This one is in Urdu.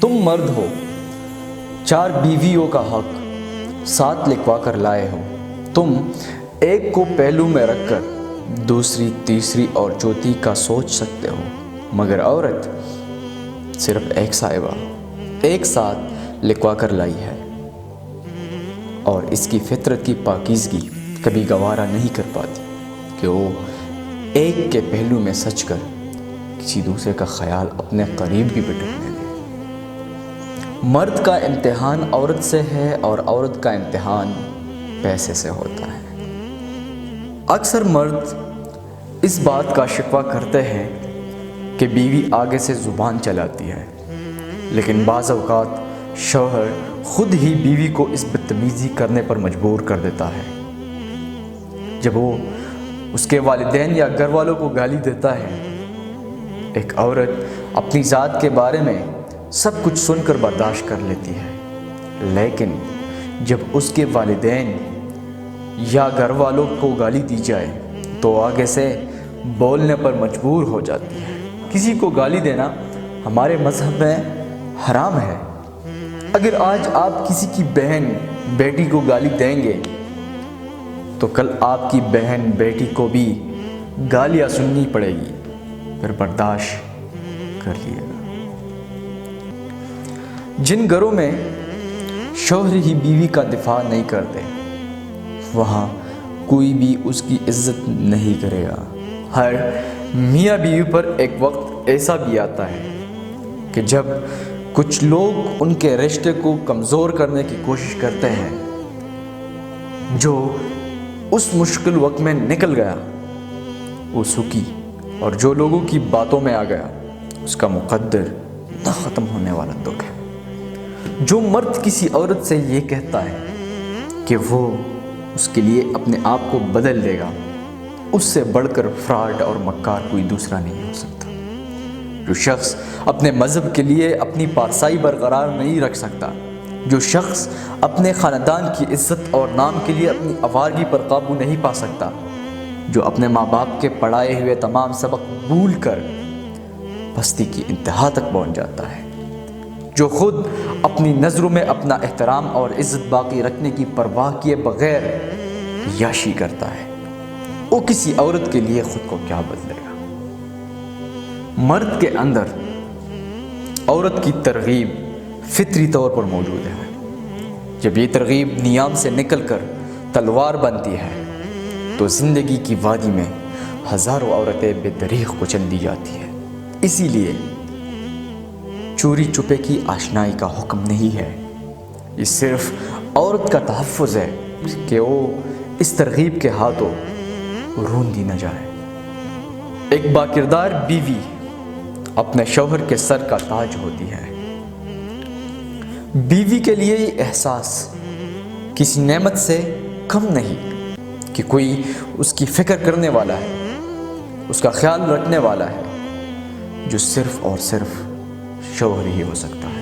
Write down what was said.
تم مرد ہو، 4 بیویوں کا حق ساتھ لکھوا کر لائے ہو۔ تم ایک کو پہلو میں رکھ کر دوسری، تیسری اور چوتھی کا سوچ سکتے ہو، مگر عورت صرف ایک صاحبہ ایک ساتھ لکھوا کر لائی ہے، اور اس کی فطرت کی پاکیزگی کبھی گوارا نہیں کر پاتی کہ وہ ایک کے پہلو میں سچ کر کسی دوسرے کا خیال اپنے قریب بھی بٹکنے دے۔ مرد کا امتحان عورت سے ہے اور عورت کا امتحان پیسے سے ہوتا ہے۔ اکثر مرد اس بات کا شکوہ کرتے ہیں کہ بیوی آگے سے زبان چلاتی ہے، لیکن بعض اوقات شوہر خود ہی بیوی کو اس بدتمیزی کرنے پر مجبور کر دیتا ہے۔ جب وہ اس کے والدین یا گھر والوں کو گالی دیتا ہے، ایک عورت اپنی ذات کے بارے میں سب کچھ سن کر برداشت کر لیتی ہے، لیکن جب اس کے والدین یا گھر والوں کو گالی دی جائے تو آگے سے بولنے پر مجبور ہو جاتی ہے۔ کسی کو گالی دینا ہمارے مذہب میں حرام ہے۔ اگر آج آپ کسی کی بہن بیٹی کو گالی دیں گے تو کل آپ کی بہن بیٹی کو بھی گالیاں سننی پڑے گی، پھر برداشت کر لیے گا۔ جن گھروں میں شوہر ہی بیوی کا دفاع نہیں کرتے، وہاں کوئی بھی اس کی عزت نہیں کرے گا۔ ہر میاں بیوی پر ایک وقت ایسا بھی آتا ہے کہ جب کچھ لوگ ان کے رشتے کو کمزور کرنے کی کوشش کرتے ہیں، جو اس مشکل وقت میں نکل گیا وہ سکی، اور جو لوگوں کی باتوں میں آ گیا اس کا مقدر نہ ختم ہونے والا دکھ ہے۔ جو مرد کسی عورت سے یہ کہتا ہے کہ وہ اس کے لیے اپنے آپ کو بدل دے گا، اس سے بڑھ کر فراڈ اور مکار کوئی دوسرا نہیں ہو سکتا۔ جو شخص اپنے مذہب کے لیے اپنی پارسائی برقرار نہیں رکھ سکتا، جو شخص اپنے خاندان کی عزت اور نام کے لیے اپنی آوارگی پر قابو نہیں پا سکتا، جو اپنے ماں باپ کے پڑھائے ہوئے تمام سبق بھول کر پستی کی انتہا تک پہنچ جاتا ہے، جو خود اپنی نظروں میں اپنا احترام اور عزت باقی رکھنے کی پرواہ کیے بغیر عیاشی کرتا ہے، وہ کسی عورت کے لیے خود کو کیا بدلے گا؟ مرد کے اندر عورت کی ترغیب فطری طور پر موجود ہے۔ جب یہ ترغیب نیام سے نکل کر تلوار بنتی ہے تو زندگی کی وادی میں ہزاروں عورتیں بے دریغ کچل دی جاتی ہیں۔ اسی لیے چوری چھپے کی آشنائی کا حکم نہیں ہے، یہ صرف عورت کا تحفظ ہے کہ وہ اس ترغیب کے ہاتھوں روندی نہ جائے۔ ایک باکردار بیوی اپنے شوہر کے سر کا تاج ہوتی ہے۔ بیوی کے لیے یہ احساس کسی نعمت سے کم نہیں کہ کوئی اس کی فکر کرنے والا ہے، اس کا خیال رکھنے والا ہے، جو صرف اور صرف شوہر ہی ہو سکتا ہے۔